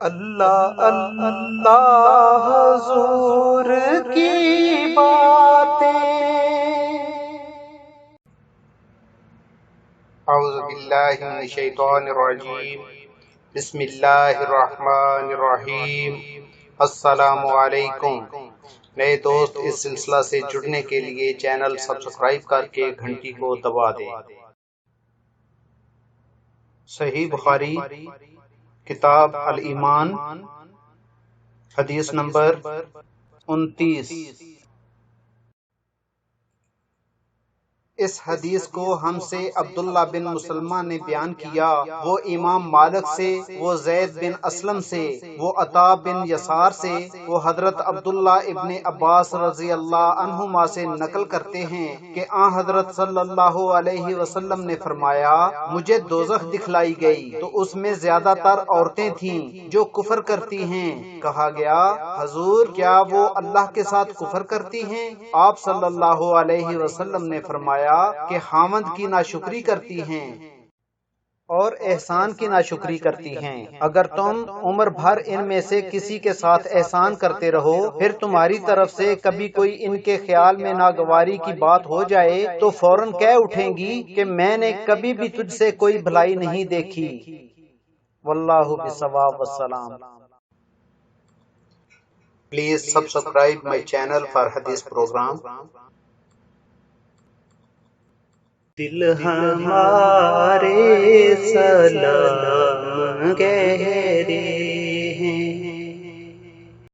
اللہ اللہ حضور کی باتیں۔ اعوذ باللہ من الشیطان الرجیم، بسم اللہ الرحمن الرحیم۔ السلام علیکم۔ نئے دوست اس سلسلہ سے جڑنے کے لیے چینل سبسکرائب کر کے گھنٹی کو دبا دیں۔ صحیح بخاری کتاب الایمان، حدیث نمبر 29۔ اس حدیث کو ہم سے عبداللہ بن مسلمہ نے بیان کیا، وہ امام مالک سے، وہ زید بن اسلم سے، وہ عطا بن یسار سے، وہ حضرت عبداللہ ابن عباس رضی اللہ عنہما سے نقل کرتے ہیں کہ آن حضرت صلی اللہ علیہ وسلم نے فرمایا، مجھے دوزخ دکھلائی گئی تو اس میں زیادہ تر عورتیں تھیں جو کفر کرتی ہیں۔ کہا گیا، حضور کیا وہ اللہ کے ساتھ کفر کرتی ہیں؟ آپ صلی اللہ علیہ وسلم نے فرمایا کہ خاوند کی ناشکری کرتی ہیں اور احسان کی ناشکری کرتی ہیں۔ اگر تم عمر بھر ان میں سے کسی کے ساتھ احسان کرتے رہو، پھر تمہاری طرف سے کبھی کوئی ان کے خیال میں ناگواری کی بات ہو جائے تو فوراً کہہ اٹھیں گی کہ میں نے کبھی بھی تجھ سے کوئی بھلائی نہیں دیکھی۔ واللہ بالصواب والسلام۔ Please subscribe my channel for hadith program. دل ہمارے سلام کہہ رے